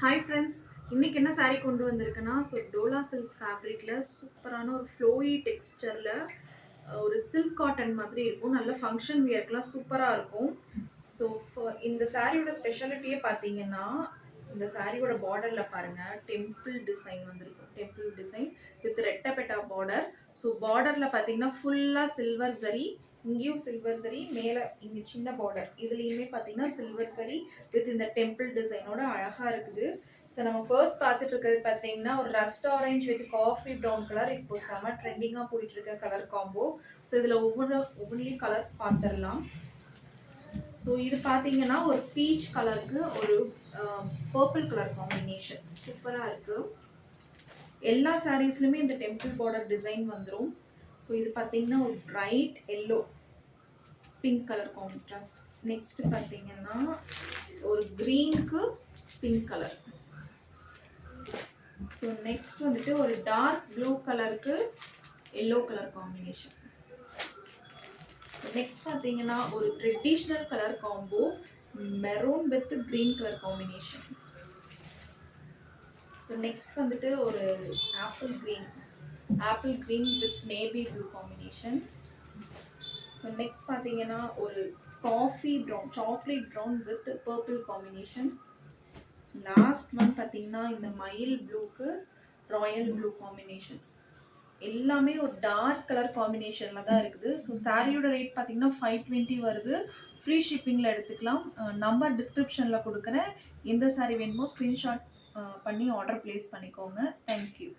Hi friends, இன்னைக்கு என்ன saree கொண்டு வந்திருக்கேன்னா, டோலா சில்க் ஃபேப்ரிக்ல சூப்பரான ஒரு ஃப்ளோயி டெக்ஸ்டர்ல ஒரு சில்க் காட்டன் மாதிரி இருக்கும். நல்ல ஃபங்க்ஷன் வியர்க்குலாம் சூப்பராக இருக்கும். ஸோ இந்த சாரியோட ஸ்பெஷாலிட்டியே பார்த்தீங்கன்னா, இந்த சாரியோட பார்டரில் பாருங்கள், டெம்பிள் டிசைன் வந்திருக்கும். டெம்பிள் டிசைன் வித் ரெட்டப்பெட்டா பார்டர். ஸோ பார்டரில் பார்த்தீங்கன்னா ஃபுல்லாக சில்வர் ஜரி, இங்கேயும் சில்வர் சரி, மேலே இங்கே சின்ன பார்டர் இதுலேயுமே பார்த்தீங்கன்னா சில்வர் சரி வித் இந்த டெம்பிள் டிசைனோட அழகாக இருக்குது. ஸோ நம்ம ஃபர்ஸ்ட் பார்த்துட்டு இருக்கிறது பார்த்தீங்கன்னா ஒரு rust orange with coffee brown colour. இப்போ செம்ம ட்ரெண்டிங்காக போயிட்டு இருக்க கலர் காம்போ. ஸோ இதில் ஒவ்வொன்றிலையும் கலர்ஸ் பார்த்துடலாம். ஸோ இது பார்த்தீங்கன்னா ஒரு பீச் கலருக்கு ஒரு பர்பிள் கலர் காம்பினேஷன் சூப்பராக இருக்குது. எல்லா சாரீஸ்லையுமே இந்த டெம்பிள் பார்டர் டிசைன் வந்துடும். ஸோ இது பார்த்தீங்கன்னா ஒரு bright yellow pink colour contrast. Next பார்த்தீங்கன்னா ஒரு க்ரீனுக்கு பிங்க் கலர். ஸோ நெக்ஸ்ட் வந்துட்டு ஒரு டார்க் ப்ளூ கலருக்கு எல்லோ கலர் காம்பினேஷன். நெக்ஸ்ட் பார்த்தீங்கன்னா ஒரு traditional colour combo maroon with green colour combination. So next வந்துட்டு ஒரு apple green with navy blue combination. So next பார்த்தீங்கன்னா ஒரு coffee brown chocolate brown with purple combination. Last one பார்த்தீங்கன்னா இந்த மயில் ப்ளூக்கு Royal blue combination. எல்லாமே ஒரு டார்க் கலர் காம்பினேஷனில் தான் இருக்குது. ஸோ சாரியோட ரேட் பார்த்தீங்கன்னா 520 வருது. ஃப்ரீ ஷிப்பிங்கில் எடுத்துக்கலாம். நம்பர் டிஸ்கிரிப்ஷனில் கொடுக்குறேன். எந்த சாரி வேணுமோ ஸ்க்ரீன்ஷாட் பண்ணி ஆர்டர் ப்ளேஸ் பண்ணிக்கோங்க. தேங்க்யூ.